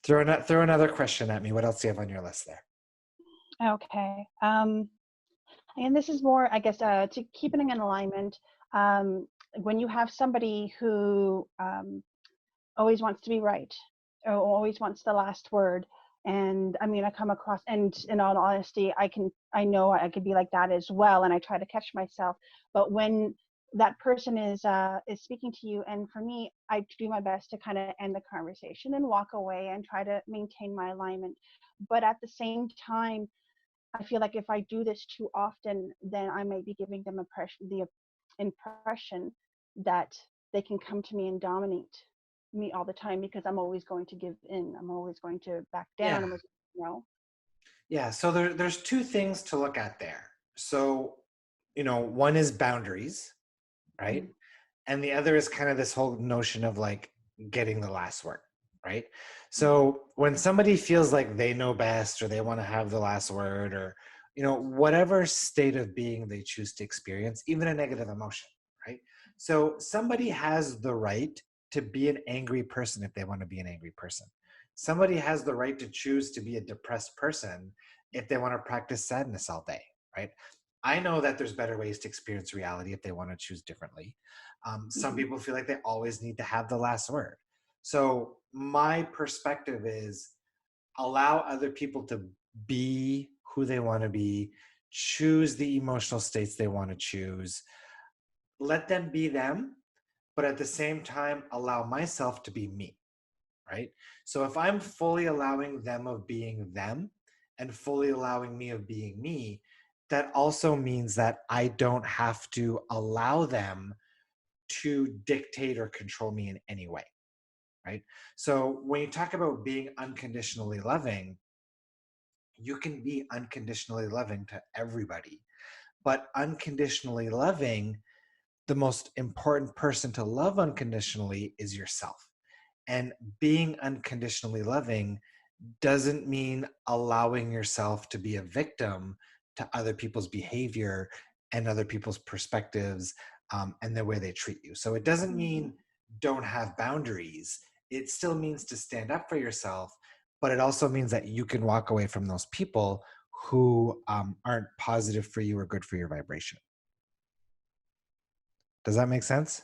Throw another question at me. What else do you have on your list there? Okay. And this is more, I guess, to keeping in alignment. When you have somebody who always wants to be right, or always wants the last word, and I mean, I come across, and in all honesty, I know I could be like that as well, and I try to catch myself. But when that person is speaking to you, and for me, I do my best to kind of end the conversation and walk away and try to maintain my alignment. But at the same time, I feel like if I do this too often, then I might be giving them the impression that they can come to me and dominate me all the time because I'm always going to give in. I'm always going to back Yeah. down. You know. Yeah. So there's two things to look at there. So, one is boundaries, right? Mm-hmm. And the other is kind of this whole notion of like getting the last word, right? So when somebody feels like they know best or they want to have the last word, or whatever state of being they choose to experience, even a negative emotion, right? So somebody has the right to be an angry person if they want to be an angry person. Somebody has the right to choose to be a depressed person if they want to practice sadness all day, right? I know that there's better ways to experience reality if they want to choose differently. Some Mm-hmm. people feel like they always need to have the last word. So my perspective is allow other people to be who they want to be, choose the emotional states they want to choose, let them be them, but at the same time, allow myself to be me, right? So if I'm fully allowing them of being them and fully allowing me of being me, that also means that I don't have to allow them to dictate or control me in any way, right? So when you talk about being unconditionally loving, you can be unconditionally loving to everybody, but unconditionally loving, the most important person to love unconditionally is yourself. And being unconditionally loving doesn't mean allowing yourself to be a victim to other people's behavior and other people's perspectives, and the way they treat you. So it doesn't Mm-hmm. mean don't have boundaries. It still means to stand up for yourself, but it also means that you can walk away from those people who aren't positive for you or good for your vibration. Does that make sense?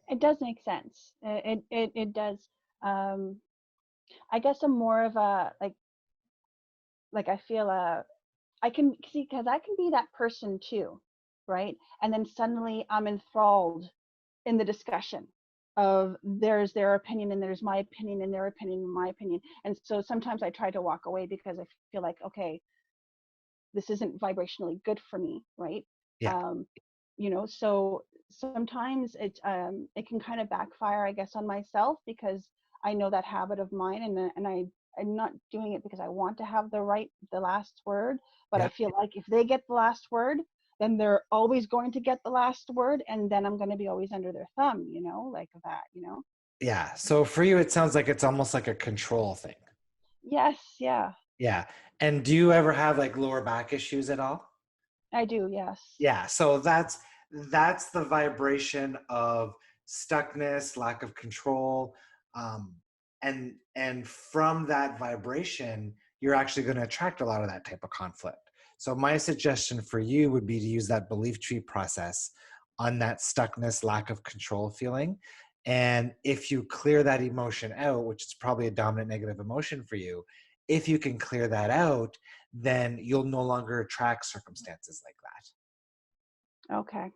It does make sense. It does. Um, I guess I'm more of a like I feel I can see because I can be that person too, right? And then suddenly I'm enthralled in the discussion of there's their opinion and there's my opinion and their opinion and my opinion. And so sometimes I try to walk away because I feel like, okay, this isn't vibrationally good for me, right? Yeah. Um, so sometimes it can kind of backfire, I guess, on myself because I know that habit of mine, I'm not doing it because I want to have the last word, but I Yeah. feel like if they get the last word, then they're always going to get the last word, and then I'm going to be always under their thumb, like that. Yeah. So for you, it sounds like it's almost like a control thing. Yes, yeah, Yeah. And do you ever have like lower back issues at all? I do, yes. Yeah. So that's the vibration of stuckness, lack of control. Um, and from that vibration, you're actually going to attract a lot of that type of conflict. So my suggestion for you would be to use that belief tree process on that stuckness, lack of control feeling. And if you clear that emotion out, which is probably a dominant negative emotion for you, if you can clear that out, then you'll no longer attract circumstances like that. Okay.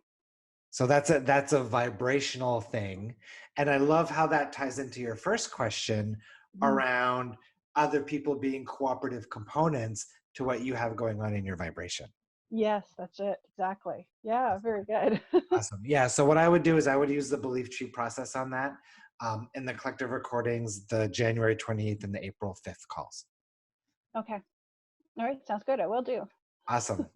So that's a vibrational thing. And I love how that ties into your first question Mhm. around other people being cooperative components to what you have going on in your vibration. Yes, that's it, exactly. Yeah, very good. Awesome. Yeah. So what I would do is I would use the belief tree process on that, in the collective recordings, the January 28th and the April 5th calls. Okay. All right, sounds good. I will do. Awesome.